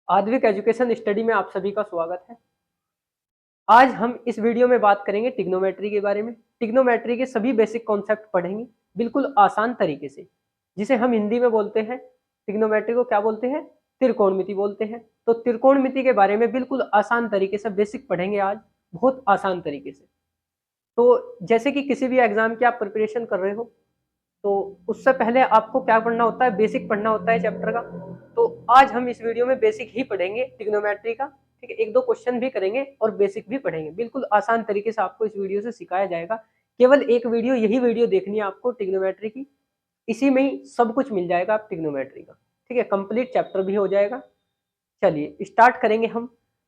Advik education study में आप सभी का स्वागत है। आज हम इस वीडियो में बात करेंगे ट्रिग्नोमेट्री के बारे में। ट्रिग्नोमेट्री के सभी बेसिक कॉन्सेप्ट पढ़ेंगे बिल्कुल आसान तरीके से, जिसे हम हिंदी में बोलते हैं, ट्रिग्नोमेट्री को क्या बोलते हैं, त्रिकोणमिति बोलते हैं। तो त्रिकोणमिति के बारे में बिल्कुल आसान तरीके से बेसिक पढ़ेंगे आज, बहुत आसान तरीके से। तो जैसे कि किसी भी एग्जाम की आप प्रिपरेशन कर रहे हो, तो उससे पहले आपको क्या पढ़ना होता है, बेसिक पढ़ना होता है चैप्टर का। तो आज हम इस वीडियो में बेसिक ही पढ़ेंगे ट्रिग्नोमेट्री का, ठीक है। एक दो क्वेश्चन भी करेंगे और बेसिक भी पढ़ेंगे, बिल्कुल आसान तरीके से आपको इस वीडियो से सिखाया जाएगा। केवल एक वीडियो, यही वीडियो देखनी है आपको ट्रिग्नोमेट्री की, इसी में ही सब कुछ मिल जाएगा आप ट्रिग्नोमेट्री का, ठीक है। कंप्लीट चैप्टर भी हो जाएगा। चलिए स्टार्ट करेंगे हम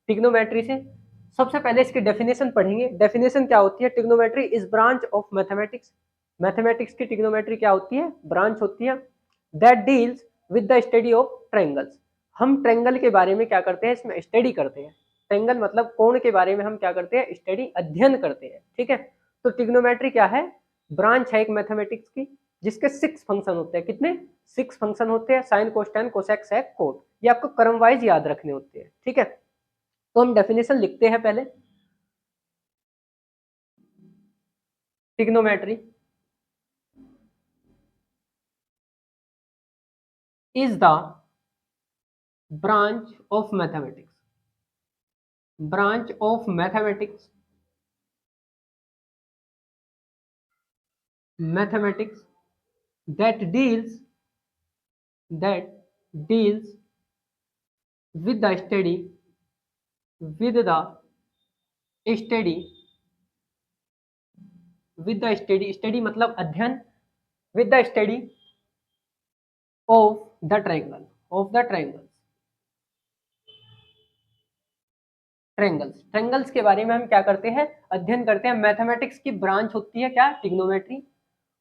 ट्रिग्नोमेट्री से। सबसे पहले इसकी डेफिनेशन पढ़ेंगे। डेफिनेशन क्या होती है, trigonometry is branch of mathematics. Mathematics की ट्रिग्नोमेट्री क्या होती है, ब्रांच होती है। That deals with the study of triangles. हम ट्रायंगल के बारे में क्या करते हैं, इसमें स्टडी करते हैं। ट्रायंगल मतलब कोण के बारे में हम क्या करते हैं, स्टडी, अध्ययन करते हैं, ठीक है। तो ट्रिग्नोमेट्री क्या है, ब्रांच है एक मैथमेटिक्स की, जिसके 6 फंक्शन होते हैं। कितने, 6 फंक्शन होते हैं। Sign, cosec, cosec, sec, cot. ये आपको क्रम वाइज याद रखने होते हैं, ठीक है। तो हम डेफिनेशन लिखते हैं पहले। Trigonometry is the branch of mathematics, branch of mathematics, mathematics that deals with the study, with the study, with the study, study मतलब अध्ययन, with the study of the triangle, of the triangles, triangles. Triangles के बारे में हम क्या करते हैं, अध्ययन करते हैं। मैथमेटिक्स की ब्रांच होती है क्या, ट्रिग्नोमेट्री।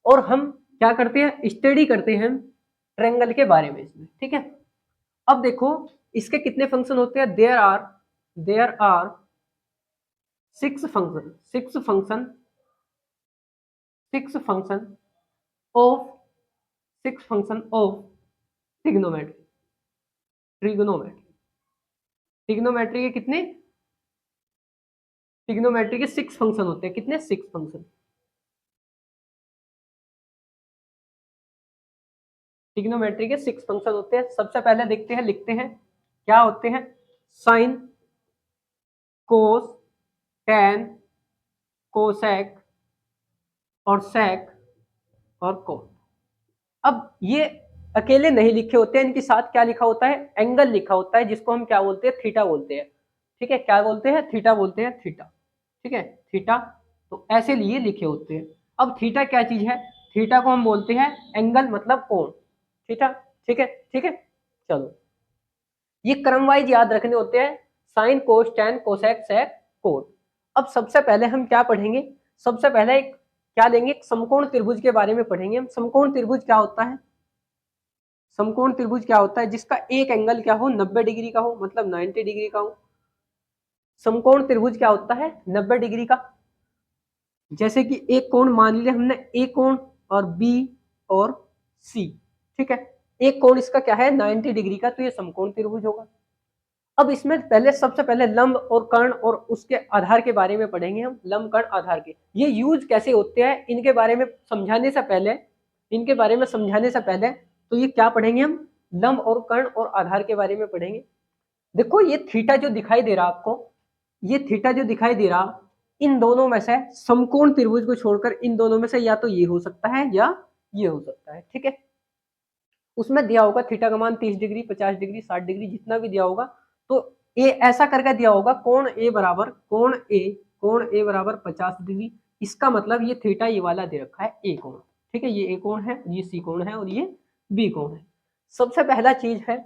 और हम क्या करते हैं, स्टडी करते हैं ट्रायंगल के बारे में इसमें, ठीक है। अब देखो इसके कितने फंक्शन होते हैं, there are 6 function, 6 function of, 6 function of trigonometry. Trigonometry trigonometry के कितने, ट्रिग्नोमेट्री के 6 फंक्शन होते हैं। कितने, 6 फंक्शन। ट्रिग्नोमेट्री के 6 फंक्शन होते हैं। सबसे पहले देखते हैं, लिखते हैं क्या होते हैं। साइन, कोस, टैन, कोसेक और सेक और कोट। अब ये अकेले नहीं लिखे होते हैं, इनके साथ क्या लिखा होता है, एंगल लिखा होता है, जिसको हम क्या बोलते हैं, थीटा बोलते हैं, ठीक है। क्या बोलते हैं, थीटा बोलते हैं, थीटा, ठीक है, थीटा। तो ऐसे लिए लिखे होते हैं। अब थीटा क्या चीज है, थीटा को हम बोलते हैं एंगल मतलब कोण, थीटा, ठीक है, ठीक है। चलो ये क्रम वाइज याद रखने होते हैं, sign, cos, tan, cosec, sec, coat. अब सबसे पहले हम क्या पढ़ेंगे, सबसे पहले एक क्या लेंगे, एक समकोण त्रिभुज के बारे में पढ़ेंगे हम। समकोण त्रिभुज क्या होता है, समकोण त्रिभुज क्या होता है, जिसका एक एंगल क्या हो, 90 डिग्री का हो, मतलब 90 डिग्री का हो। समकोण त्रिभुज क्या होता है, 90 डिग्री का। जैसे कि एक कोण मान लिया हमने, ए कोण और बी और सी, ठीक है। एक कोण इसका क्या है, 90 डिग्री का, तो ये समकोण त्रिभुज होगा। अब इसमें पहले, सबसे पहले लंब और कर्ण और उसके आधार के बारे में पढ़ेंगे हम। लंब, कर्ण, आधार के ये यूज कैसे होते हैं, इनके बारे में समझाने से पहले, इनके बारे में समझाने से पहले तो ये क्या पढ़ेंगे हम, लंब और कर्ण और आधार के बारे में पढ़ेंगे। देखो ये थीटा जो दिखाई दे रहा आपको, ये थीटा जो दिखाई दे रहा, इन दोनों में से, समकोण त्रिभुज को छोड़कर इन दोनों में से या तो ये हो सकता है या ये हो सकता है, ठीक है। उसमें दिया होगा थीटा का मान 30 डिग्री, 50 डिग्री, 60 डिग्री, जितना भी दिया होगा। तो ए ऐसा करके दिया होगा, कोण ए बराबर, कोण ए बराबर 50 डिग्री। इसका मतलब ये थीटा ये वाला दे रखा है ए कोण, ठीक है। ये ए कोण है, ये सी कोण है और ये बी कोण है। सबसे पहला चीज है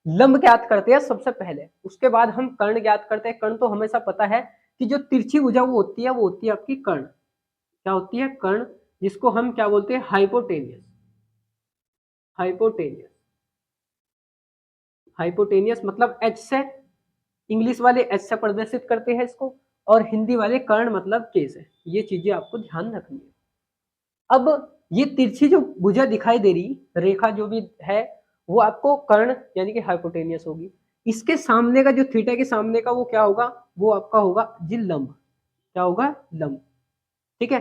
लंब ज्ञात करते हैं सबसे पहले, उसके बाद हम कर्ण ज्ञात करते हैं। कर्ण तो हमेशा पता है कि जो तिरछी भुजा वो होती है, वो होती है आपकी कर्ण। क्या होती है, कर्ण, जिसको हम क्या बोलते हैं, हाइपोटेनियस। हाइपोटेनियस, हाइपोटेनियस मतलब एच से, इंग्लिश वाले एच से प्रदर्शित करते हैं इसको, और हिंदी वाले कर्ण मतलब के से। ये चीजें आपको ध्यान रखनी है। अब ये तिरछी जो भुजा दिखाई दे रही रेखा जो भी है, वो आपको कर्ण यानी कि हाइपोटेनियस होगी। इसके सामने का जो थीटा के सामने का वो क्या होगा, वो आपका होगा जी लंब। क्या होगा, लंब। ठीक है,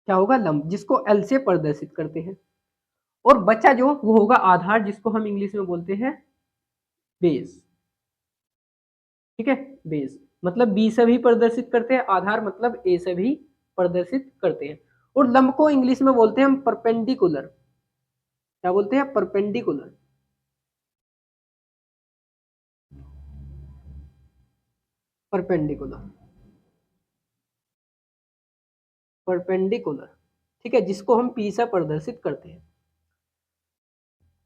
क्या होगा, लंब, जिसको एल से प्रदर्शित करते हैं। और बचा जो वो होगा आधार, जिसको हम इंग्लिश में बोलते हैं बेस। ठीक है, बेस मतलब बी से भी प्रदर्शित करते हैं, आधार मतलब ए से भी प्रदर्शित करते हैं। और लंब को इंग्लिश में बोलते हैं हम परपेंडिकुलर। क्या बोलते हैं, परपेंडिकुलर। Perpendicular, perpendicular. ठीक है, जिसको हम पी से प्रदर्शित करते हैं।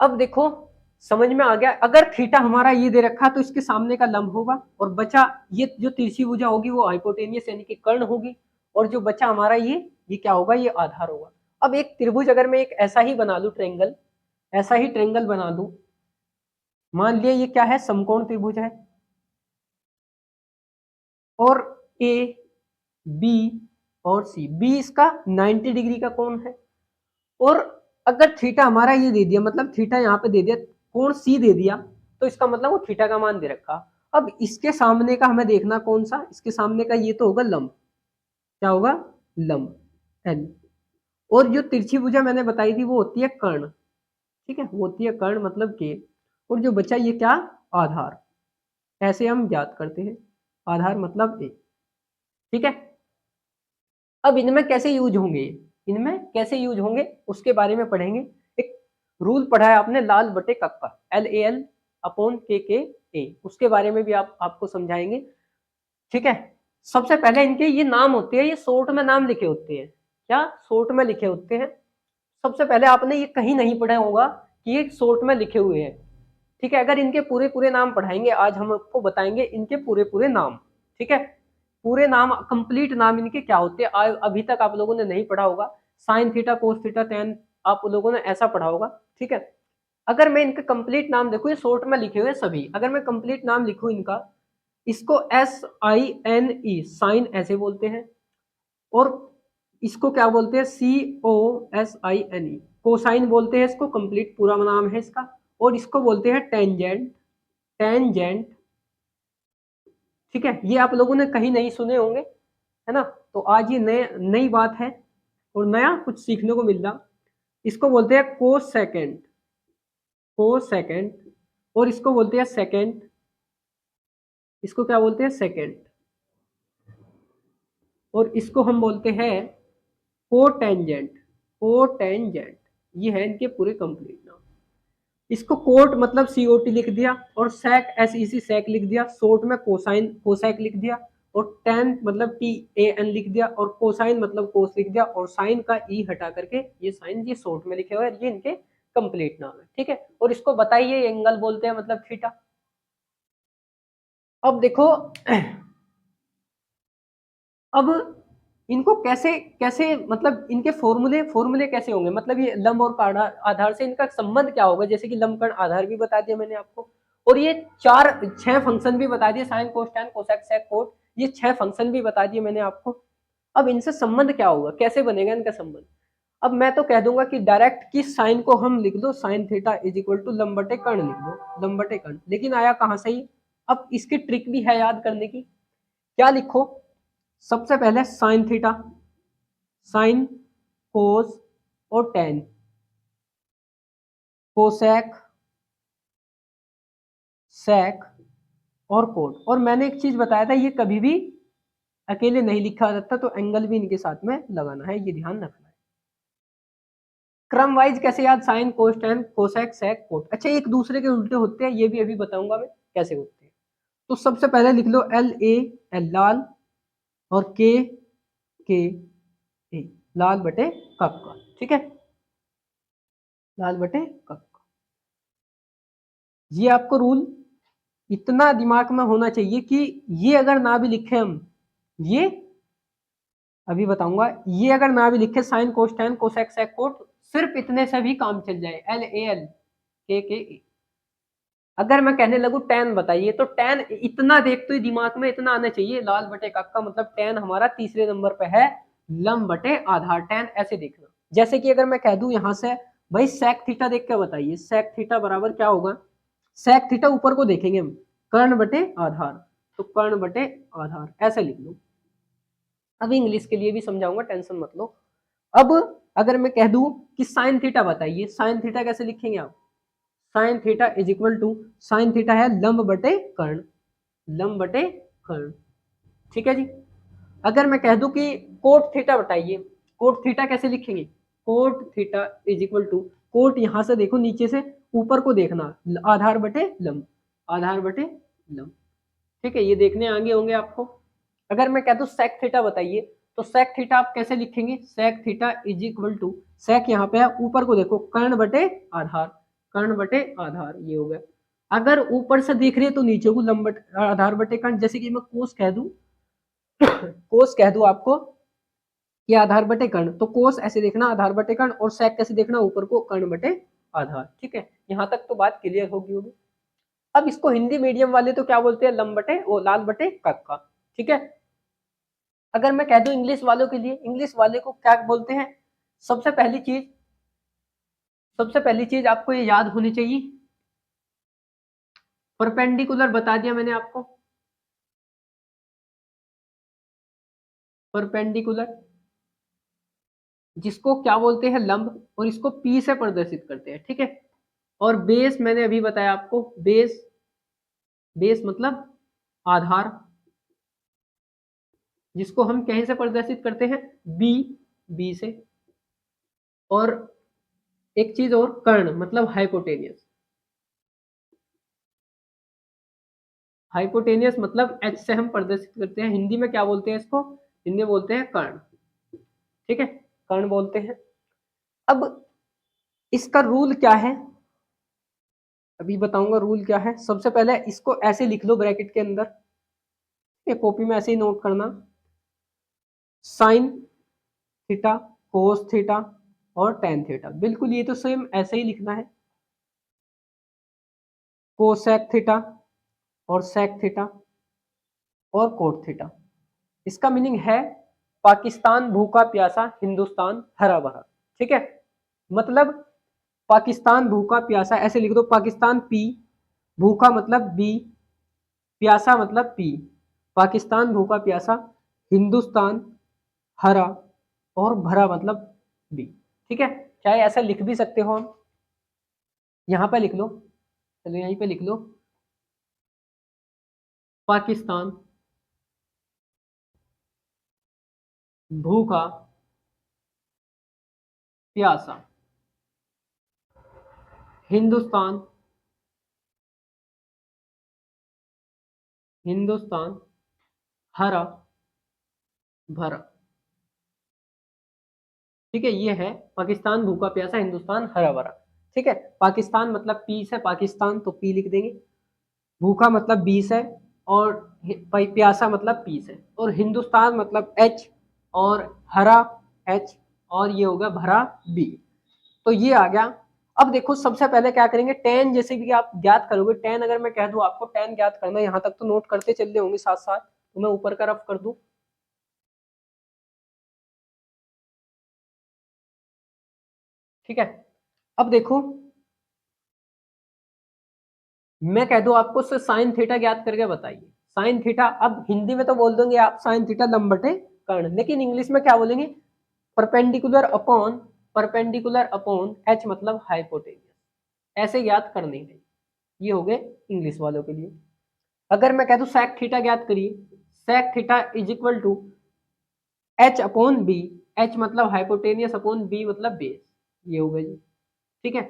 अब देखो समझ में आ गया, अगर थीटा हमारा ये दे रखा तो इसके सामने का लंब होगा, और बचा ये जो तिरछी भुजा होगी वो हाइपोटेनियस यानी कि कर्ण होगी, और जो बचा हमारा ये क्या होगा, ये आधार होगा। अब एक त्रिभुज अगर मैं एक ऐसा ही बना लूं, ट्रेंगल, ऐसा ही ट्रेंगल बना लूं, मान लिया ये क्या है, समकोण त्रिभुज है, और ए बी और सी, बी इसका 90 डिग्री का कोण है, और अगर थीटा हमारा ये दे दिया, मतलब थीटा यहाँ पे दे दिया, कोण सी दे दिया, तो इसका मतलब वो थीटा का मान दे रखा। अब इसके सामने का हमें देखना कौन सा, इसके सामने का ये तो होगा लंब। क्या होगा, लंब, एल। और जो तिरछी भुजा मैंने बताई थी वो होती है कर्ण। ठीक है, वो होती है कर्ण मतलब के। और जो बचा ये क्या, आधार। ऐसे हम ज्ञात करते हैं, आधार मतलब ए। ठीक है, अब इनमें कैसे यूज होंगे, इनमें कैसे यूज होंगे उसके बारे में पढ़ेंगे। एक रूल पढ़ा है आपने, लाल बटे कक्का, LAL अपॉन के, उसके बारे में भी आपको समझाएंगे। ठीक है, सबसे पहले इनके ये नाम होते हैं, ये शॉर्ट में नाम लिखे होते हैं। क्या, शॉर्ट में लिखे होते हैं। सबसे पहले आपने ये कहीं नहीं पढ़ा होगा कि ये शॉर्ट में लिखे हुए हैं। ठीक है, अगर इनके पूरे पूरे नाम पढ़ाएंगे, आज हम आपको बताएंगे इनके पूरे पूरे नाम। ठीक है, पूरे नाम, कंप्लीट नाम इनके क्या होते हैं, अभी तक आप लोगों ने नहीं पढ़ा होगा। Sine theta, cos theta, ten, आप लोगों ने ऐसा पढ़ा होगा। ठीक है, अगर मैं इनके कंप्लीट नाम देखूं, ये शॉर्ट में लिखे हुए सभी, अगर मैं कंप्लीट नाम लिखूं इनका, इसको SINE, साइन ऐसे बोलते हैं, और इसको क्या बोलते हैं, COSINE, कोसाइन बोलते हैं इसको, कंप्लीट पूरा नाम है इसका। और इसको बोलते हैं टेंजेंट, टेंजेंट। ठीक है, ये आप लोगों ने कहीं नहीं सुने होंगे, है ना। तो आज ये नई बात है, और नया कुछ सीखने को मिल रहा। इसको बोलते हैं कोसेकेंड, कोसेकेंड। और इसको बोलते हैं सेकेंड, इसको क्या बोलते हैं, सेकेंड। और इसको हम बोलते हैं कोटेंजेंट, कोटेंजेंट। ये है इनके पूरे कंप्लीट नाम। इसको कोट मतलब COT लिख दिया, और सेक SEC सेक लिख दिया, शॉर्ट में कोसाइन कोसेक लिख दिया, और टेन मतलब TAN लिख दिया, और कोसाइन मतलब कोस लिख दिया, और साइन का ई हटा करके ये साइन, ये शॉर्ट में लिखे हुए हैं, ये इनके कंप्लीट नाम है। ठीक है, और इसको बताइए एंगल बोलते हैं मतलब थीटा। अब देखो अब इनको कैसे कैसे मतलब इनके फॉर्मूले फॉर्मूले कैसे होंगे, मतलब ये लंब और आधार से इनका संबंध क्या होगा, जैसे कि लंब कर्ण आधार भी बता दिया मैंने आपको, और ये 6 फंक्शन भी बता दिए, sine cos tan cosec sec cot, ये 6 फंक्शन भी बता दिए मैंने आपको। अब इनसे संबंध क्या होगा, कैसे बनेगा इनका संबंध। अब मैं तो कह दूंगा कि डायरेक्ट कि साइन को हम लिख दो, sine theta is equal to लंब बटे कर्ण लिख दो, लंब बटे कर्ण, लेकिन आया कहां से ही। अब इसकी ट्रिक भी है याद करने की। क्या लिखो, सबसे पहले साइन थीटा, साइन, कोस और टेन, कोसेक, सेक और कोट। और मैंने एक चीज बताया था, ये कभी भी अकेले नहीं लिखा जाता, तो एंगल भी इनके साथ में लगाना है, ये ध्यान रखना है। क्रम वाइज कैसे याद, sine cos tan cosec sec cot. अच्छा, एक दूसरे के उल्टे होते हैं, ये भी अभी बताऊंगा मैं कैसे होते हैं। तो सबसे पहले लिख लो LAL, लाल, और के ए, लाल बटे कप का। ठीक है, लाल बटे कप का, ये आपको रूल इतना दिमाग में होना चाहिए कि ये अगर ना भी लिखे हम, ये अभी बताऊंगा, ये अगर ना भी लिखे sine cos tan cosec sec cot, सिर्फ इतने से भी काम चल जाए, LAL के ए। अगर मैं कहने लगू टेन बताइए, तो टेन इतना देखते ही दिमाग में इतना आना चाहिए, लाल बटे का मतलब टेन हमारा तीसरे नंबर पे है, लंब बटे आधार, टेन ऐसे देखना। जैसे कि अगर मैं कह दूं यहां से भाई सेक थीटा देख के बताइए, सेक थीटा बराबर क्या होगा, सेक थीटा ऊपर को देखेंगे हम, कर्ण बटे आधार, तो कर्ण बटे आधार ऐसे लिख लो। अभी इंग्लिश के लिए भी समझाऊंगा, टेंशन मत लो। अब अगर मैं कह दूं कि साइन थीटा बताइए, साइन थीटा कैसे लिखेंगे आप? Sine theta is equal to, sine theta है लंब बटे कर्ण, लंब बटे कर्ण, ठीक है जी। अगर मैं कह दूं कि कोट थीटा बताइए, कोट थीटा कैसे लिखेंगे? Cot theta is equal to, cot यहां से देखो नीचे से ऊपर को देखना, आधार बटे लंब, आधार बटे लंब, ठीक है, ये देखने आगे होंगे आपको। अगर मैं कह दूं सेक थीटा बताइए, तो सेक थीटा आप कैसे लिखेंगे? Sec theta is equal to, sec यहाँ पे है ऊपर को देखो, कर्ण बटे आधार, कर्ण बटे आधार, ये हो गया। अगर ऊपर से देख रहे हैं तो नीचे को लंब आधार बटे कर्ण, जैसे कि मैं कोस कह दूं, कोस कह दूं आपको कि आधार बटे कर्ण, तो कोस ऐसे देखना आधार बटे कर्ण, और सेक कैसे देखना ऊपर को कर्ण बटे आधार, ठीक है। यहाँ तक तो बात क्लियर होगी। अब इसको हिंदी मीडियम वाले तो क्या बोलते हैं? लंब बटे वो लाल बटे कक्का, ठीक है। अगर मैं कह दूं इंग्लिश वालों के लिए, इंग्लिश वाले को क्या बोलते हैं? सबसे पहली चीज, सबसे पहली चीज आपको ये याद होनी चाहिए, परपेंडिकुलर बता दिया मैंने आपको, परपेंडिकुलर, जिसको क्या बोलते हैं? लंब, और इसको पी से प्रदर्शित करते हैं, ठीक है। और बेस मैंने अभी बताया आपको, बेस, बेस मतलब आधार, जिसको हम कहीं से प्रदर्शित करते हैं? बी, बी से। और एक चीज और, कर्ण मतलब हाइपोटेनियस, हाइपोटेनियस मतलब एच से हम प्रदर्शित करते हैं, हिंदी में क्या बोलते हैं इसको? हिंदी में बोलते हैं कर्ण, ठीक है, कर्ण बोलते हैं। अब इसका रूल क्या है अभी बताऊंगा, रूल क्या है। सबसे पहले इसको ऐसे लिख लो ब्रैकेट के अंदर, ये कॉपी में ऐसे ही नोट करना, साइन थीटा, कोस थीटा और टेन थीटा, बिल्कुल ये तो सेम ऐसे ही लिखना है, कोसेक थीटा और सेक थीटा और कोट थीटा। इसका मीनिंग है पाकिस्तान भूखा प्यासा, हिंदुस्तान हरा भरा, ठीक है। मतलब पाकिस्तान भूखा प्यासा ऐसे लिख दो, पाकिस्तान पी, भूखा मतलब बी, प्यासा मतलब पी, पाकिस्तान भूखा प्यासा, हिंदुस्तान हरा और भरा मतलब बी, ठीक है। चाहे ऐसा लिख भी सकते हो हम, यहां पे लिख लो, चलो यहीं पे लिख लो, पाकिस्तान भूखा प्यासा, हिंदुस्तान, हिंदुस्तान हरा भरा, ठीक है। ये है पाकिस्तान भूखा प्यासा, हिंदुस्तान हरा भरा, ठीक है। पाकिस्तान मतलब पीस है, पाकिस्तान तो पी लिख देंगे, भूखा मतलब 20 है, और प्यासा मतलब पीस है, और हिंदुस्तान मतलब एच, और हरा एच, और ये होगा भरा बी, तो ये आ गया। अब देखो सबसे पहले क्या करेंगे, टेन जैसे कि आप ज्ञात करोगे, टेन अगर मैं कह दूं आपको टेन ज्ञात करना, यहाँ तक तो नोट करते चल रहे होंगे साथ साथ, तो मैं ऊपर का रफ कर दूं, ठीक है। अब देखो मैं कह दूं आपको साइन थीटा ज्ञात करके बताइए, साइन थीटा, अब हिंदी में तो बोल दोगे आप साइन थीटा लंब बटे कर्ण, लेकिन इंग्लिश में क्या बोलेंगे? Perpendicular upon, perpendicular upon H मतलब हाइपोटेनियस, ऐसे ज्ञात करने हैं। ये हो गए इंग्लिश वालों के लिए। अगर मैं कह दूं सेक थीटा ज्ञात करिए, sec theta is equal to H upon B, H मतलब हाइपोटेनियस अपॉन बी मतलब बेस, ये हो गया जी, ठीक है।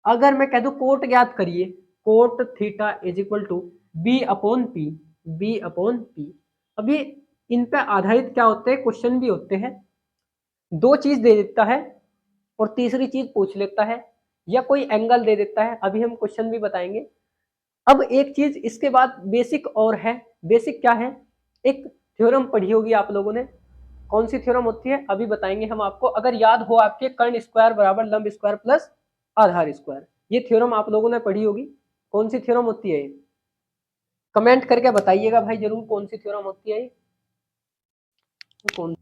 अगर मैं कह दूं कोट ज्ञात करिए, cot theta is equal to B upon P, B upon P. अभी इन पे आधारित क्या होते हैं, क्वेश्चन भी होते हैं, दो चीज दे देता है और तीसरी चीज पूछ लेता है, या कोई एंगल दे देता है, अभी हम क्वेश्चन भी बताएंगे। अब एक चीज इसके बाद बेसिक और है, बेसिक क्या है? एक थ्योरम पढ़ी होगी आप लोगों ने, कौन सी थ्योरम होती है अभी बताएंगे हम आपको, अगर याद हो आपके, कर्ण स्क्वायर बराबर लंब स्क्वायर प्लस आधार स्क्वायर, ये थ्योरम आप लोगों ने पढ़ी होगी। कौन सी थ्योरम होती है? कमेंट करके बताइएगा भाई जरूर, कौन सी थ्योरम होती है? कौन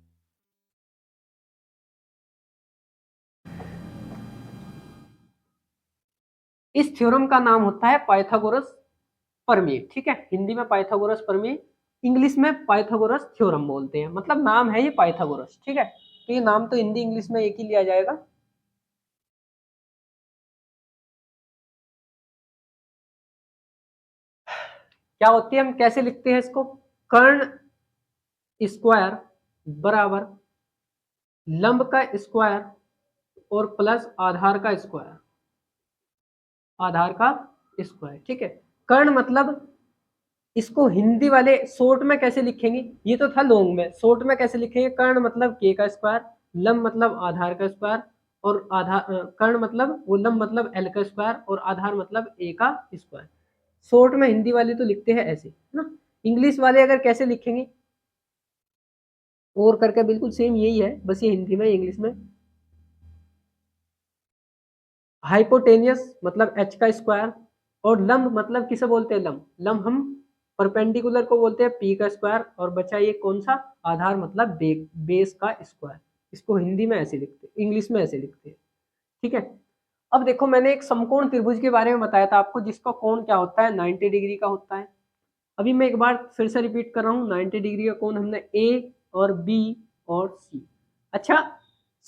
इस थ्योरम का नाम होता है पाइथागोरस प्रमेय। ठीक है, हिंदी में पाइथागोरस प्रमेय, इंग्लिश में पाइथागोरस थ्योरम बोलते हैं, मतलब नाम है ये पाइथागोरस। ठीक है, तो ये नाम तो हिंदी इंग्लिश में एक ही लिया जाएगा। क्या होती है, हम कैसे लिखते हैं इसको, कर्ण स्क्वायर बराबर लंब का स्क्वायर और प्लस आधार का स्क्वायर, आधार का स्क्वायर। ठीक है, कर्ण मतलब इसको हिंदी वाले शॉर्ट में कैसे लिखेंगे, ये तो था लॉन्ग में, शॉर्ट में कैसे लिखेंगे, कर्ण मतलब के का स्क्वायर, लंब मतलब आधार का स्क्वायर, और आधार कर्ण मतलब वो लंब मतलब एल का स्क्वायर, और आधार मतलब ए का स्क्वायर। शॉर्ट में हिंदी वाले तो लिखते हैं ऐसे, है ना। इंग्लिश वाले अगर कैसे लिखेंगे, और करके बिल्कुल सेम यही है, बस ये हिंदी में इंग्लिश में। हाइपोटेनियस मतलब एच का स्क्वायर, और लंब मतलब किसे बोलते हैं, लंब, लंब हम परपेंडिकुलर को बोलते हैं पी का स्क्वायर, और बचा ये कौन सा, आधार मतलब बेस का स्क्वायर। इसको हिंदी में ऐसे लिखते हैं, इंग्लिश में ऐसे लिखते हैं। ठीक है, अब देखो मैंने एक समकोण त्रिभुज के बारे में बताया था आपको, जिसका कोण क्या होता है, 90 डिग्री का होता है। अभी मैं एक बार फिर से रिपीट कर रहा हूँ, 90 डिग्री का कोण हमने ए और बी और सी। अच्छा,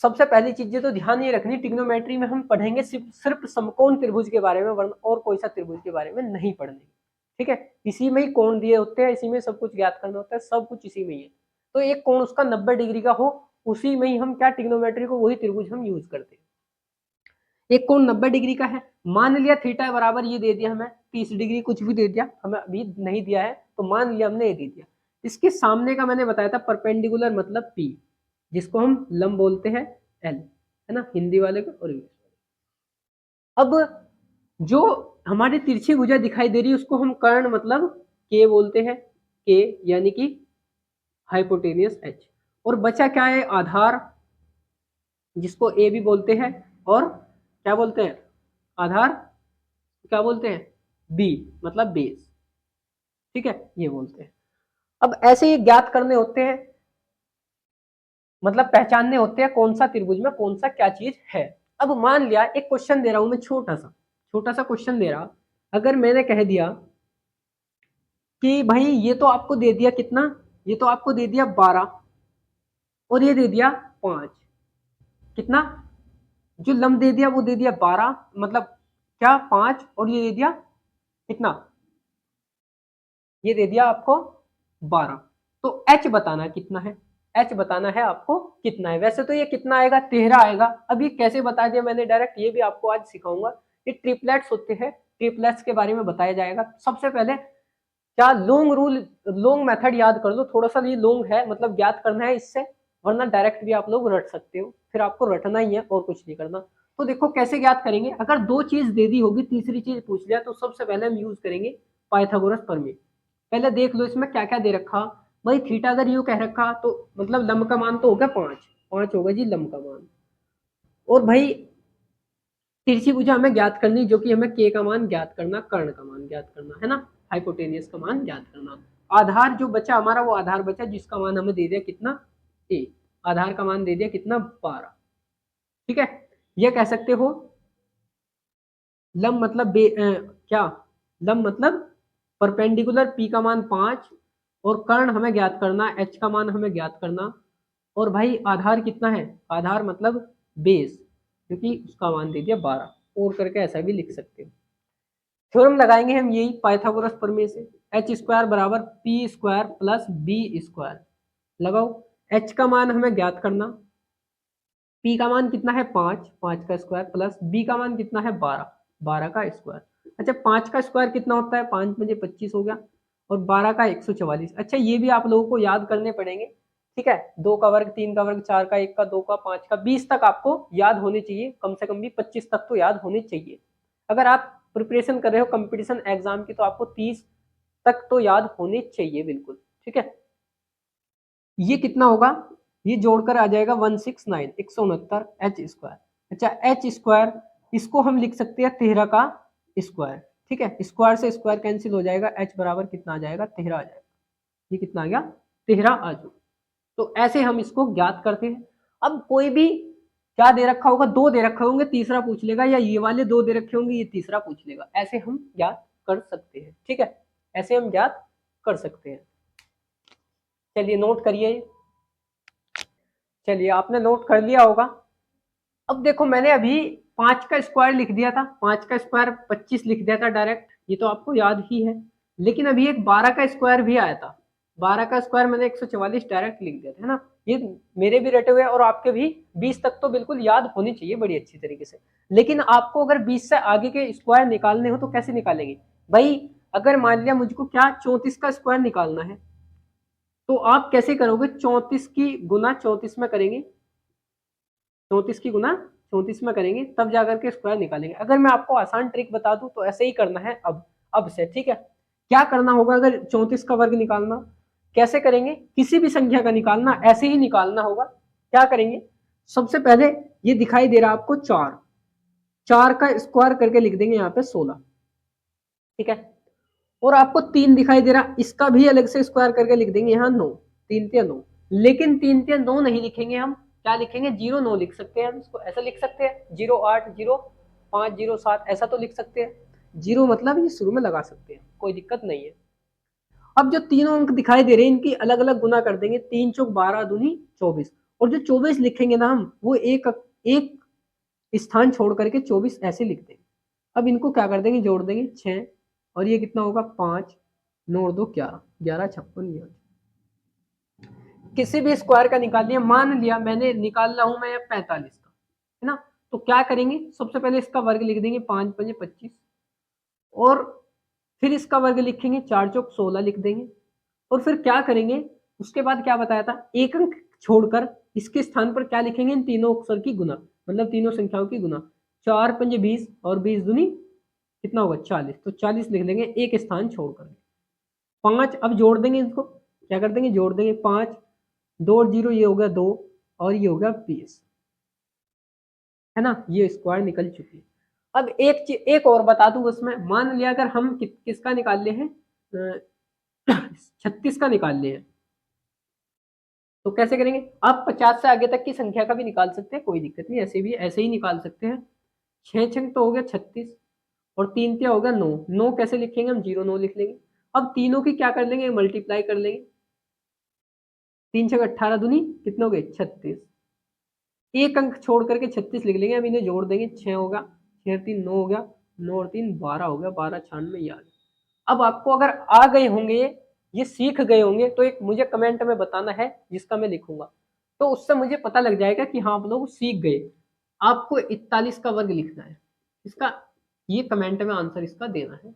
सबसे पहली चीजें तो ध्यान ये रखनी, ट्रिग्नोमेट्री में हम पढ़ेंगे सिर्फ समकोण त्रिभुज के बारे में, वरना और कोई सा त्रिभुज के बारे में नहीं पढ़ेंगे। ठीक है, इसी में ही कोण दिए होते हैं, इसी में सब कुछ ज्ञात करना होता है, सब कुछ इसी में ही है। तो एक कोण उसका 90 डिग्री का हो, उसी में ही हम क्या, ट्रिग्नोमेट्री को वही त्रिभुज हम यूज करते हैं। एक कोण 90 डिग्री का है, मान लिया थीटा बराबर ये दे दिया हमें 30 डिग्री, कुछ भी दे दिया हमें, अभी नहीं दिया है तो मान लिया हमने ये दे दिया। इसके सामने का मैंने बताया था परपेंडिकुलर मतलब पी, जिसको हम लंब बोलते हैं एल, है ना, हिंदी वाले को और इंग्लिश वाले। अब जो हमारी तिरछी भुजा दिखाई दे रही है उसको हम कर्ण मतलब के बोलते हैं, के यानी कि हाइपोटेनियस एच, और बचा क्या है, आधार, जिसको ए भी बोलते हैं, और क्या बोलते हैं, आधार क्या बोलते हैं, बी मतलब बेस। ठीक है, ये बोलते हैं। अब ऐसे ही ज्ञात करने होते हैं, मतलब पहचानने होते हैं कौन सा त्रिभुज में कौन सा क्या चीज है। अब मान लिया एक क्वेश्चन दे रहा हूं मैं, छोटा सा क्वेश्चन दे रहा, अगर मैंने कह दिया कि भाई ये तो आपको दे दिया कितना, ये तो आपको दे दिया 12, और ये दे दिया 5, कितना, जो लंब दे दिया वो दे दिया 12, मतलब क्या 5, और ये दे दिया कितना, ये दे दिया आपको 12। तो h बताना कितना है, h बताना है आपको कितना है। वैसे तो ये कितना आएगा, 13 आएगा। अब ये कैसे बता दिया मैंने डायरेक्ट, ये भी आपको आज सिखाऊंगा। ये ट्रिपलेट्स होते हैं, ट्रिपलेट्स के बारे में बताया जाएगा। सबसे पहले क्या, लॉन्ग रूल, लॉन्ग मेथड याद कर लो, थोड़ा सा ये लॉन्ग है, मतलब ज्ञात करना है इससे, वरना डायरेक्ट भी आप लोग रट सकते हो, फिर आपको रटना ही है और कुछ नहीं करना। तो देखो कैसे ज्ञात करेंगे, अगर दो चीज दे दी होगी, तीसरी चीज पूछ लिया, तो सबसे पहले हम यूज करेंगे पाइथागोरस प्रमेय। पहले देख लो इसमें क्या क्या दे रखा, भाई थीटा अगर यू कह रखा तो मतलब लंब का मान तो होगा 5, 5 होगा जी लंब का मान, और भाई तिरछी भुजा हमें ज्ञात करनी, जो कि हमें के का मान ज्ञात करना, कर्ण का मान ज्ञात करना, है ना, हाइपोटेनियस का मान ज्ञात करना। आधार जो बचा हमारा, वो आधार बचा जिसका मान हमें दे दिया कितना, ए, आधार का मान दे दिया कितना, 12। ठीक है, ये कह सकते हो लंब मतलब क्या, लंब मतलब परपेंडिकुलर पी का मान 5, और कर्ण हमें ज्ञात करना, एच का मान हमें ज्ञात करना, और भाई आधार कितना है, आधार मतलब बेस, क्योंकि उसका मान दे दिया 12, और करके ऐसा भी लिख सकते हो। थ्योरम लगाएंगे हम यही पाइथागोरस प्रमेय से, एच स्क्वायर बराबर P square plus B square. लगाओ, एच का मान हमें ज्ञात करना, पी का मान कितना है 5, 5 का स्क्वायर, प्लस बी का मान कितना है 12, 12 का स्क्वायर। अच्छा, 5 का स्क्वायर कितना होता है, 5 मुझे 25 हो गया, और 12 का 144। अच्छा, ये भी आप लोगों को याद करने पड़ेंगे। ठीक है, 2 का वर्ग, 3 का वर्ग, 4 का, 1 का, 2 का, 5 का, 20 तक आपको याद होने चाहिए, कम से कम भी 25 तक तो याद होने चाहिए। अगर आप प्रिपरेशन कर रहे हो कंपटीशन एग्जाम की, तो आपको 30 तक तो याद होने चाहिए बिल्कुल। ठीक है, ये कितना होगा, ये जोड़कर आ जाएगा 169, 169 एच स्क्वायर। अच्छा, एच स्क्वायर इसको हम लिख सकते हैं 13 का स्क्वायर। ठीक है, स्क्वायर से स्क्वायर कैंसिल हो जाएगा, एच बराबर कितना आ जाएगा, 13 आ जाएगा। ये कितना आ गया, 13 आ जाएगा। तो ऐसे हम इसको ज्ञात करते हैं। अब कोई भी क्या दे रखा होगा, 2 दे रखे होंगे, तीसरा पूछ लेगा, या ये वाले 2 दे रखे होंगे, ये तीसरा पूछ लेगा। ऐसे हम ज्ञात कर सकते हैं, ठीक है, ऐसे हम ज्ञात कर सकते हैं। चलिए नोट करिए, चलिए आपने नोट कर लिया होगा। अब देखो मैंने अभी 5 का स्क्वायर लिख दिया था, 5 का स्क्वायर 25 लिख दिया था डायरेक्ट, ये तो आपको याद ही है। लेकिन अभी एक 12 का स्क्वायर भी आया था, 12 का स्क्वायर मैंने 144 डायरेक्ट लिख दिया था, है ना। ये मेरे भी रटे हुए और आपके भी 20 तक तो बिल्कुल याद होनी चाहिए बड़ी अच्छी तरीके से। लेकिन आपको अगर 20 से आगे के स्क्वायर निकालने हो तो कैसे निकालेंगे भाई। अगर मान लिया मुझको क्या 34 का स्क्वायर निकालना है, तो आप कैसे करोगे, 34 की गुना 34 में करेंगे, 34 की गुना 34 में करेंगे, तब जाकर के स्क्वायर निकालेंगे। अगर मैं आपको आसान ट्रिक बता दूं तो ऐसे ही करना है अब से, ठीक है। क्या करना होगा, अगर 34 का वर्ग निकालना कैसे करेंगे, किसी भी संख्या का निकालना ऐसे ही निकालना होगा। क्या करेंगे, सबसे पहले ये दिखाई दे रहा है आपको 4, 4 का स्क्वायर करके लिख देंगे यहाँ पे 16, ठीक है। और आपको 3 दिखाई दे रहा, इसका भी अलग से स्क्वायर करके लिख देंगे यहाँ 9, 3 3 9। लेकिन 3 3 9 नहीं लिखेंगे हम, क्या लिखेंगे, 0 9 लिख सकते हैं हम इसको, ऐसा लिख सकते हैं 0 8 0 5 0 7, ऐसा तो लिख सकते हैं। 0 मतलब ये शुरू में लगा सकते हैं, कोई दिक्कत नहीं है। अब जो तीनों अंक दिखाई दे रहे हैं इनकी अलग अलग गुना कर देंगे, 3 चौक 12 दूनी 24, और जो 24 लिखेंगे ना हम, वो एक स्थान छोड़ करके 24 ऐसे लिख देंगे। अब इनको क्या कर देंगे, जोड़ देंगे 6, और ये कितना होगा 5, 9 और 2 11, 11 56 ये। किसी भी स्क्वायर का निकाल लिया, मान लिया मैंने निकाल रहा हूं मैं 45 का, है ना। तो क्या करेंगे, सबसे पहले इसका वर्ग लिख देंगे, 5 5 25, और फिर इसका वर्ग लिखेंगे, 4 चौक 16 लिख देंगे। और फिर क्या करेंगे, उसके बाद क्या बताया था, एक अंक छोड़कर इसके स्थान पर क्या लिखेंगे, इन तीनों अक्षर की गुना, मतलब तीनों संख्याओं की गुना। 4 5 20 और 20 दूनी कितना होगा 40, तो 40 लिख देंगे एक स्थान छोड़कर। 5 अब जोड़ देंगे, इसको क्या कर देंगे, जोड़ देंगे 5 2 और 0 ये हो गया 2, और ये हो गया 20, है ना। ये स्क्वायर निकल चुकी है। अब एक और बता दूं उसमें, मान लिया अगर हम किसका निकाल ले हैं, 36 का निकाल ले हैं, तो कैसे करेंगे, आप 50 से आगे तक की संख्या का भी निकाल सकते हैं, कोई दिक्कत नहीं, ऐसे भी ऐसे ही निकाल सकते हैं। 6 छंग तो हो गया 36, और 3 क्या हो गया 9, 9 कैसे लिखेंगे हम, 0 9 लिख लेंगे। अब तीनों की क्या कर लेंगे, मल्टीप्लाई कर लेंगे, 3 छक 18 दूनी कितने हो गए 36, एक अंक छोड़ करके 36 लिख लेंगे। अब इन्हें जोड़ देंगे, 6 होगा, 6 3 9 हो गया, 9 और 3 12 हो गया, 12 96 ये आ गया। अब आपको अगर आ गए होंगे, ये सीख गए होंगे, तो एक मुझे कमेंट में बताना है जिसका मैं लिखूंगा, तो उससे मुझे पता लग जाएगा कि हाँ आप लोग सीख गए। आपको 41 का वर्ग लिखना है इसका, ये कमेंट में आंसर इसका देना है,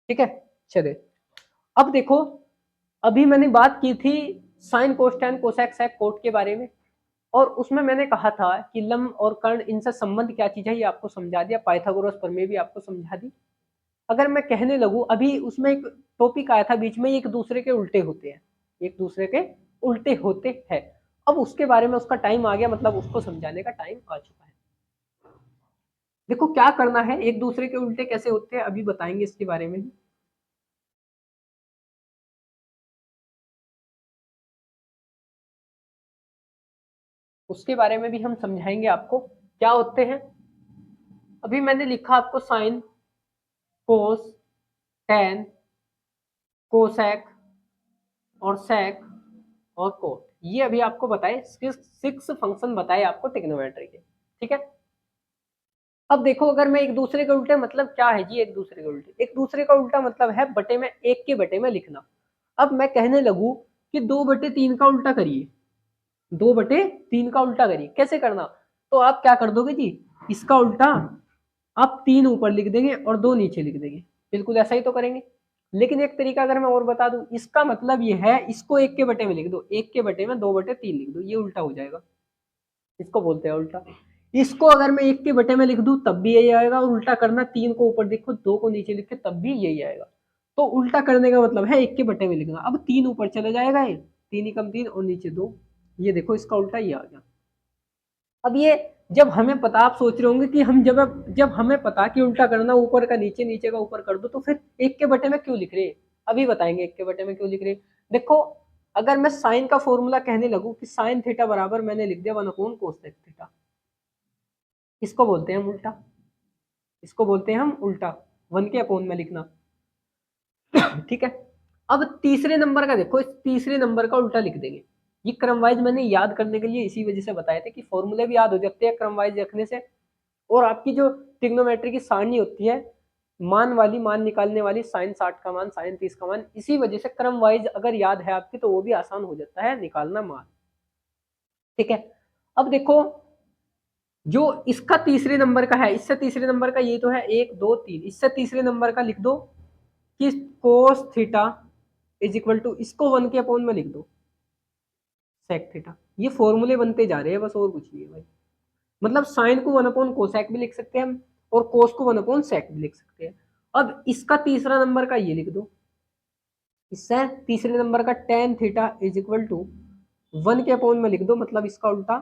ठीक है। चलिए अब देखो, अभी मैंने बात की थी साइन कोसटैन कोसेक सेक कोट के बारे में, और उसमें मैंने कहा था कि लंब और कर्ण इनसे संबंध क्या चीज है, ये आपको समझा दिया, पाइथागोरस प्रमेय भी आपको समझा दी। अगर मैं कहने लगूं, अभी उसमें एक टॉपिक आया था बीच में, एक दूसरे के उल्टे होते हैं, एक दूसरे के उल्टे होते हैं। अब उसके बारे में उसका टाइम आ गया, मतलब उसको समझाने का टाइम आ चुका है। देखो क्या करना है, एक दूसरे के उल्टे कैसे होते हैं अभी बताएंगे इसके बारे में। उसके बारे में भी हम समझाएंगे आपको क्या होते हैं। अभी मैंने लिखा आपको साइन, कोस, टेन, कोसेक और सेक और कोट, ये अभी आपको बताए, 6 फंक्शन बताए आपको ट्रिग्नोमेट्री के, ठीक है। अब देखो, अगर मैं एक दूसरे के उल्टे मतलब क्या है जी, एक दूसरे के उल्टे, एक दूसरे का उल्टा मतलब है बटे में, एक के बटे में लिखना। अब मैं कहने लगूं कि 2/3 का उल्टा करिए, 2/3 का उल्टा करिए, कैसे करना, तो आप क्या कर दोगे जी, इसका उल्टा आप 3 ऊपर लिख देंगे और 2 नीचे लिख देंगे, बिल्कुल ऐसा ही तो करेंगे। लेकिन एक तरीका अगर मैं और बता दूं, इसका मतलब ये है, इसको 1 के बटे में लिख दो, 1 के बटे में 2/3 लिख दो, ये उल्टा हो जाएगा, इसको बोलते हैं उल्टा। इसको अगर मैं 1 के बटे में लिख दूं तब भी यही आएगा, और उल्टा करना 3 को ऊपर लिखो 2 को नीचे लिखे तब भी यही आएगा। तो उल्टा करने का मतलब है 1 के बटे में लिखना। अब 3 ऊपर चले जाएगा, ये 3 ही कम 3 और नीचे 2, ये देखो इसका उल्टा ये आ गया। अब ये जब हमें पता, आप सोच रहे होंगे कि हम जब हमें पता कि उल्टा करना, ऊपर का नीचे नीचे का ऊपर कर दो, तो फिर 1 के बटे में क्यों लिख रहे हैं, अभी बताएंगे 1 के बटे में क्यों लिख रहे हैं। देखो अगर मैं साइन का फॉर्मूला कहने लगूं कि साइन थीटा बराबर मैंने लिख दिया 1/cos थीटा, इसको बोलते हैं हम उल्टा, इसको बोलते हैं हम उल्टा, 1 के अपॉन में लिखना। ठीक है, अब तीसरे नंबर का देखो, इस तीसरे नंबर का उल्टा लिख देंगे। ये क्रम वाइज मैंने याद करने के लिए इसी वजह से बताए थे कि फॉर्मूले भी याद हो जाते हैं क्रम वाइज रखने से, और आपकी जो ट्रिग्नोमेट्री की सारणी होती है मान वाली, मान निकालने वाली, साइन 60 का मान, साइन 30 का मान, इसी वजह से क्रम वाइज अगर याद है आपकी तो वो भी आसान हो जाता है निकालना मान। ठीक है, अब देखो जो इसका तीसरे नंबर का है, इससे तीसरे नंबर का ये तो है 1 2 3, इससे तीसरे नंबर का लिख दो कि cos theta is equal to, इसको 1 के अपॉन में लिख दो सेक थीटा। ये फॉर्मूले बनते जा रहे हैं बस, और कुछ नहीं है भाई। मतलब साइन को 1 अपॉन कोसेक भी लिख सकते हैं हम, और कोस को 1 अपॉन सेक भी लिख सकते हैं। अब इसका तीसरा नंबर का ये लिख दो, इससे तीसरे नंबर का tan theta is equal to 1 के अपॉन में लिख दो, मतलब इसका उल्टा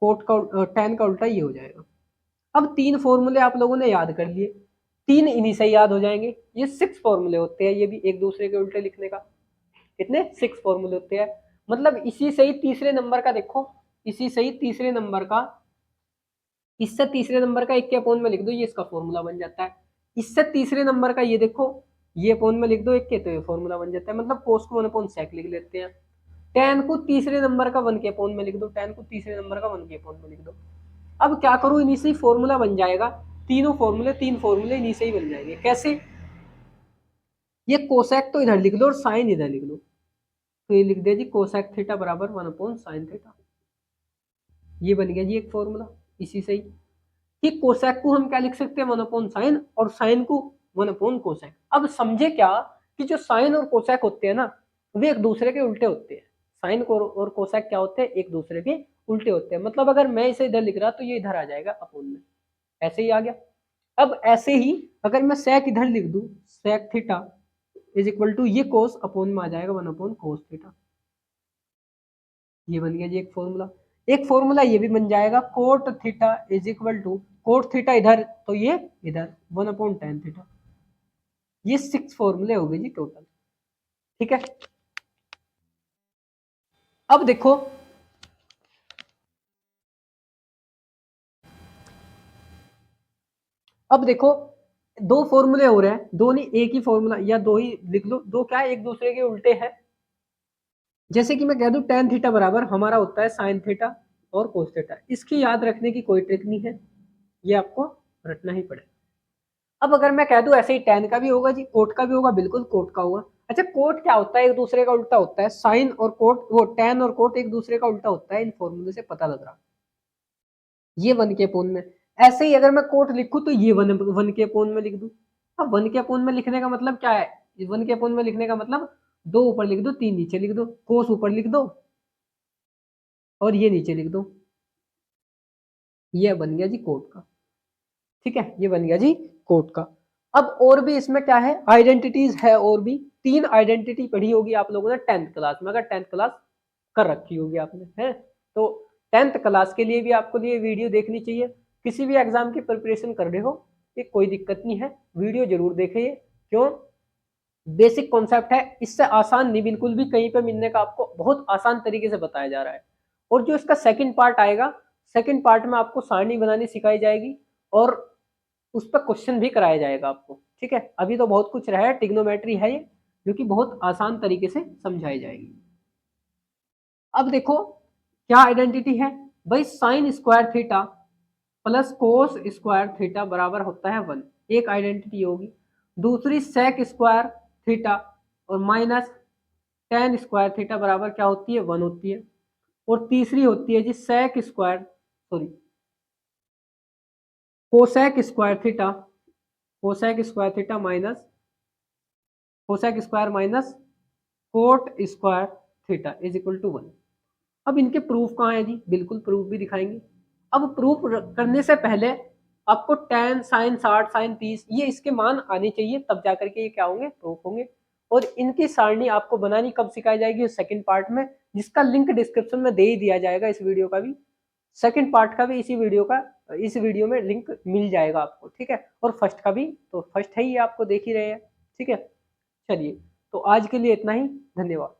कोट का टेन का उल्टा ये हो जाएगा। अब 3 फॉर्मूले आप लोगों ने याद कर लिए, 3 इन्हीं से याद हो जाएंगे। ये 6 फॉर्मूले होते हैं, ये भी एक दूसरे के उल्टे लिखने का। कितने? 6 फॉर्मूले होते हैं। मतलब इसी से ही तीसरे नंबर का देखो, इसी से ही तीसरे नंबर का, इससे तीसरे नंबर का 1 के अपॉन में लिख दो, ये इसका फॉर्मूला बन जाता है। इससे तीसरे नंबर का ये देखो, ये अपॉन में लिख दो 1 के, तो ये फॉर्मूला बन जाता है। मतलब कोस को 1 अपॉन सेक लिख लेते हैं। टेन को तीसरे नंबर का 1 के अपॉन में लिख दो, टेन को तीसरे नंबर का 1 के अपॉन में लिख दो। अब क्या करूं, इन्हीं से ही फॉर्मूला बन जाएगा। तीनों फॉर्मूले, 3 फॉर्मूले इन्हीं से ही बन जाएंगे। कैसे? ये कोसेक तो इधर लिख लो और साइन इधर लिख लो, तो ये लिख दिया जी कोसेक थीटा बराबर 1 अपॉन साइन थीटा। ये बन गया जी एक फॉर्मूला इसी से ही, कि कोसेक को हम क्या लिख सकते हैं 1 अपॉन साइन, और साइन को 1 अपॉन कोसेक। अब समझे क्या कि जो साइन और कोसेक होते हैं ना, वे एक दूसरे के उल्टे होते हैं। साइन और कोसेक क्या होते हैं? एक दूसरे के उल्टे होते हैं। मतलब अगर मैं इसे इधर लिख रहा तो ये इधर आ जाएगा अपॉन में, ऐसे ही आ गया। अब ऐसे ही अगर मैं सेक इधर लिख दूं, sec theta is equal to, ये कोस अपॉन में आ जाएगा 1 अपॉन कोस थीटा। ये बन गया जी एक फॉर्मूला। एक फॉर्मूला ये भी बन जाएगा, cot theta is equal to, cot theta इधर तो ये इधर 1 अपॉन टेन थीटा। ये 6 फॉर्मूले हो गए जी टोटल। ठीक है, अब देखो दो फॉर्मूले हो रहे हैं, दो नहीं एक ही फॉर्मूला, या दो ही लिख लो, दो क्या है एक दूसरे के उल्टे हैं। जैसे कि मैं कह दूं टेन थीटा बराबर हमारा होता है साइन थीटा और कोस थीटा। इसकी याद रखने की कोई ट्रिक नहीं है, ये आपको रटना ही पड़ेगा। अब अगर मैं कह दूं ऐसे ही टेन का भी होगा जी, कोट का भी होगा, बिल्कुल कोट का होगा। अच्छा कोट क्या होता है? एक दूसरे का उल्टा होता है। साइन और कोट, वो टेन और कोट एक दूसरे का उल्टा होता है, इन फॉर्मूले से पता लग रहा। ये 1 के अपॉन में। ऐसे ही अगर मैं कोट लिखूं तो ये 1 के अपॉन में लिख दूं। अब 1 के अपॉन में लिखने का मतलब क्या है? 1 के अपॉन में लिखने का मतलब 2 ऊपर लिख दो, 3 नीचे लिख दो, कोस ऊपर लिख दो और ये नीचे लिख दो। ये बन गया जी कोट का। ठीक है, ये बन गया जी कोट का। अब और भी इसमें क्या है, आइडेंटिटीज है, और भी 3 आइडेंटिटी पढ़ी होगी आप लोगों ने 10th क्लास में, अगर 10th क्लास कर रखी होगी आपने, है तो 10th क्लास के लिए भी आपको ये वीडियो देखनी चाहिए। किसी भी एग्जाम की प्रिपरेशन कर रहे हो, ये कोई दिक्कत नहीं है, वीडियो जरूर देखिए। क्यों? बेसिक कॉन्सेप्ट है, इससे आसान नहीं बिल्कुल भी कहीं पे मिलने का, आपको बहुत आसान तरीके से बताया जा रहा है। और जो इसका सेकंड पार्ट आएगा, सेकंड पार्ट में आपको सारणी बनानी सिखाई जाएगी और उस पर क्वेश्चन भी कराया जाएगा आपको। ठीक है, अभी तो बहुत कुछ रहा है, ट्रिग्नोमेट्री है ये, जो कि बहुत आसान तरीके से समझाई जाएगी। अब देखो क्या आइडेंटिटी है भाई, sine square theta plus cos square theta बराबर होता है 1, एक आइडेंटिटी होगी। दूसरी सेक स्क्वायर थीटा और माइनस टेन स्क्वायर थीटा बराबर क्या होती है? 1 होती है। और तीसरी होती है जी sec square, sorry cosec square theta, cosec square theta minus cosec square minus cot square theta is equal to 1। अब इनके प्रूफ कहाँ है जी? बिल्कुल प्रूफ भी दिखाएंगे। अब प्रूफ करने से पहले आपको टेन साइन 60 साइन 30 ये इसके मान आने चाहिए, तब जाकर के ये क्या होंगे? प्रूफ होंगे। और इनकी सारणी आपको बनानी कब सिखाई जाएगी? सेकंड पार्ट में, जिसका लिंक डिस्क्रिप्शन में दे ही दिया जाएगा, इस वीडियो का भी, सेकंड पार्ट का भी इसी वीडियो का, इस वीडियो में लिंक मिल जाएगा आपको। ठीक है, और फर्स्ट का भी, तो फर्स्ट है ही आपको देख ही रहे हैं। ठीक है, चलिए तो आज के लिए इतना ही, धन्यवाद।